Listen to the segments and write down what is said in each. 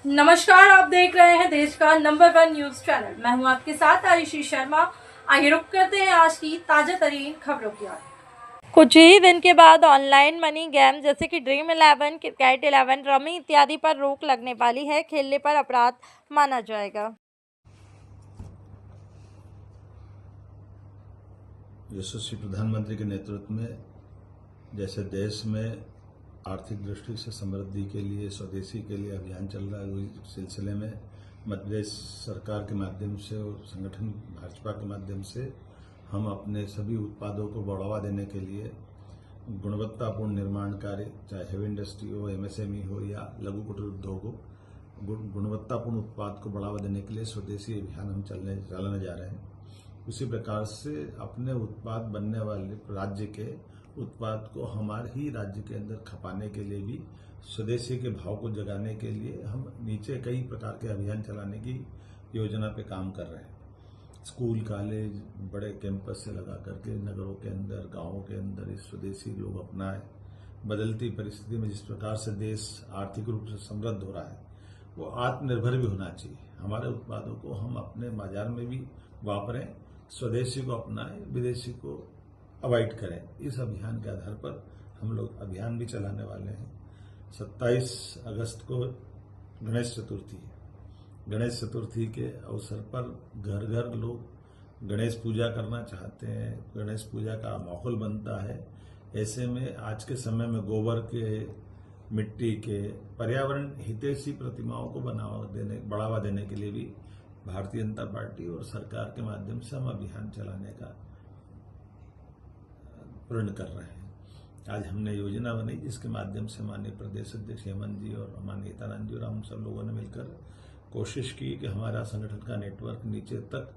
नमस्कार, आप देख रहे हैं देश का नंबर 1 न्यूज चैनल। मैं हूं आपके साथ आयुषी शर्मा। आइए रुक करते हैं आज की ताजा तरीन खबरों की ओर। कुछ ही दिन के बाद ऑनलाइन मनी गेम जैसे कि ड्रीम 11, क्रिकेट 11, रमी इत्यादि पर रोक लगने वाली है। खेलने पर अपराध माना जाएगा। यशस्वी प्रधानमंत्री के नेतृत्व में जैसे देश में आर्थिक दृष्टि से समृद्धि के लिए स्वदेशी के लिए अभियान चल रहा है, उस सिलसिले में मध्य प्रदेश सरकार के माध्यम से और संगठन भाजपा के माध्यम से हम अपने सभी उत्पादों को बढ़ावा देने के लिए गुणवत्तापूर्ण निर्माण कार्य, चाहे हेवी इंडस्ट्री हो, एमएसएमई हो या लघु कुटीर उद्योग हो, गुणवत्तापूर्ण उत्पाद को बढ़ावा देने के लिए स्वदेशी अभियान हम चलाने जा रहे हैं। उसी प्रकार से अपने उत्पाद बनने वाले राज्य के उत्पाद को हमारे ही राज्य के अंदर खपाने के लिए भी स्वदेशी के भाव को जगाने के लिए हम नीचे कई प्रकार के अभियान चलाने की योजना पे काम कर रहे हैं। स्कूल, कॉलेज, बड़े कैंपस से लगा करके नगरों के अंदर, गांवों के अंदर इस स्वदेशी लोग अपनाएं। बदलती परिस्थिति में जिस प्रकार से देश आर्थिक रूप से समृद्ध हो रहा है, वो आत्मनिर्भर भी होना चाहिए। हमारे उत्पादों को हम अपने बाजार में भी वापरें, स्वदेशी को अपनाएं, विदेशी को अवॉइड करें। इस अभियान के आधार पर हम लोग अभियान भी चलाने वाले हैं। 27 अगस्त को गणेश चतुर्थी है। गणेश चतुर्थी के अवसर पर घर घर लोग गणेश पूजा करना चाहते हैं, गणेश पूजा का माहौल बनता है। ऐसे में आज के समय में गोबर के, मिट्टी के, पर्यावरण हितैषी प्रतिमाओं को बढ़ावा देने के लिए भी भारतीय जनता पार्टी और सरकार के माध्यम से हम अभियान चलाने का प्रण कर रहे हैं। आज हमने योजना बनाई जिसके माध्यम से माननीय प्रदेश अध्यक्ष हेमंत जी और माननीय हितानंद जी और हम सब लोगों ने मिलकर कोशिश की कि हमारा संगठन का नेटवर्क नीचे तक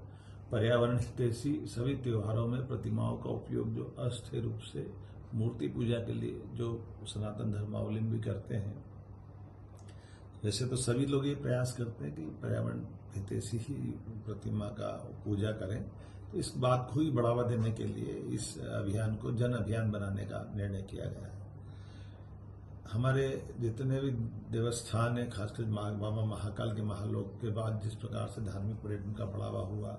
पर्यावरण हितैषी सभी त्योहारों में प्रतिमाओं का उपयोग जो अस्थायी रूप से मूर्ति पूजा के लिए जो सनातन धर्मावलंबी करते हैं, वैसे तो सभी लोग ये प्रयास करते हैं कि पर्यावरण हितैषी ही प्रतिमा का पूजा करें, तो इस बात को ही बढ़ावा देने के लिए इस अभियान को जन अभियान बनाने का निर्णय किया गया है। हमारे जितने भी देवस्थान है, खासकर बाबा महाकाल के महालोक के बाद जिस प्रकार से धार्मिक पर्यटन का बढ़ावा हुआ,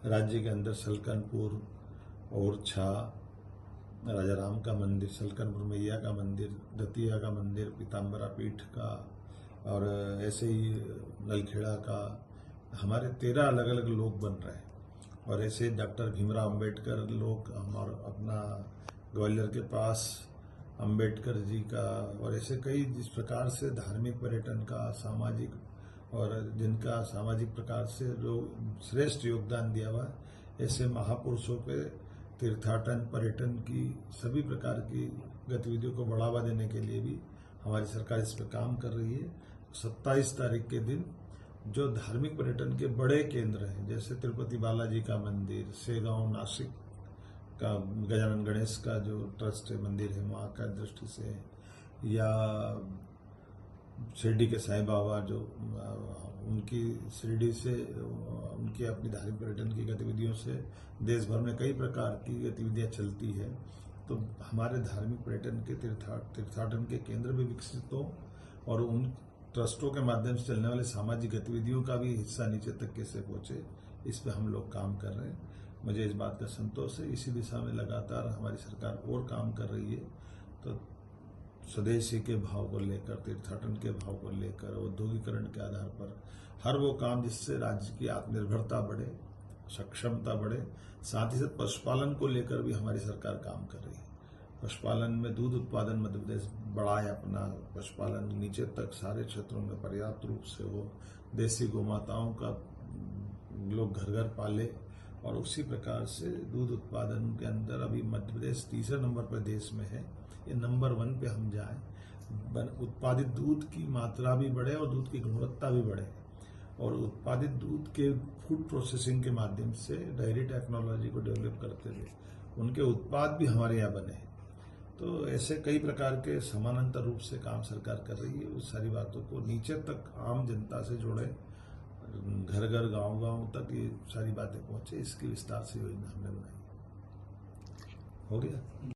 राज्य के अंदर सलकनपुर, ओरछा, राजा राम का मंदिर, सलकनपुर मैया का मंदिर, दतिया का मंदिर, पीताम्बरा पीठ का, और ऐसे ही नलखेड़ा का, हमारे 13 अलग अलग लोक बन रहे हैं। और ऐसे डॉक्टर भीमराव अंबेडकर लोक, हमारा अपना ग्वालियर के पास अंबेडकर जी का, और ऐसे कई जिस प्रकार से धार्मिक पर्यटन का, सामाजिक, और जिनका सामाजिक प्रकार से जो श्रेष्ठ योगदान दिया हुआ, ऐसे महापुरुषों पे तीर्थाटन, पर्यटन की सभी प्रकार की गतिविधियों को बढ़ावा देने के लिए भी हमारी सरकार इस पर काम कर रही है। 27 तारीख के दिन जो धार्मिक पर्यटन के बड़े केंद्र हैं, जैसे तिरुपति बालाजी का मंदिर, सेगांव नासिक का गजानन गणेश का जो ट्रस्ट है, मंदिर है, वहाँ का दृष्टि से, या शिरडी के साईं बाबा जो उनकी शिरडी से उनकी अपनी धार्मिक पर्यटन की गतिविधियों से देश भर में कई प्रकार की गतिविधियां चलती है। तो हमारे धार्मिक पर्यटन के तीर्थाटन के केंद्र भी विकसित हो और उन ट्रस्टों के माध्यम से चलने वाले सामाजिक गतिविधियों का भी हिस्सा नीचे तक कैसे पहुंचे, इस पे हम लोग काम कर रहे हैं। मुझे इस बात का संतोष है। इसी दिशा में लगातार हमारी सरकार और काम कर रही है। तो स्वदेशी के भाव को लेकर, तीर्थाटन के भाव को लेकर, औद्योगिकरण के आधार पर हर वो काम जिससे राज्य की आत्मनिर्भरता बढ़े, सक्षमता बढ़े, साथ ही साथ पशुपालन को लेकर भी हमारी सरकार काम कर रही है। पशुपालन में दूध उत्पादन मध्य प्रदेश बढ़ाए, अपना पशुपालन नीचे तक सारे क्षेत्रों में पर्याप्त रूप से हो, देसी गोमाताओं का लोग घर घर पाले, और उसी प्रकार से दूध उत्पादन के अंदर अभी मध्य प्रदेश तीसरे नंबर पर देश में है। ये नंबर 1 पे हम जाएं, उत्पादित दूध की मात्रा भी बढ़े और दूध की गुणवत्ता भी बढ़े, और उत्पादित दूध के फूड प्रोसेसिंग के माध्यम से डेयरी टेक्नोलॉजी को डेवलप करते हुए उनके उत्पाद भी हमारे यहाँ बने। तो ऐसे कई प्रकार के समानांतर रूप से काम सरकार कर रही है। उस सारी बातों को नीचे तक आम जनता से जोड़े, घर घर, गांव गांव तक ये सारी बातें पहुंचे, इसकी विस्तार से योजना हमने बनाई। हो गया।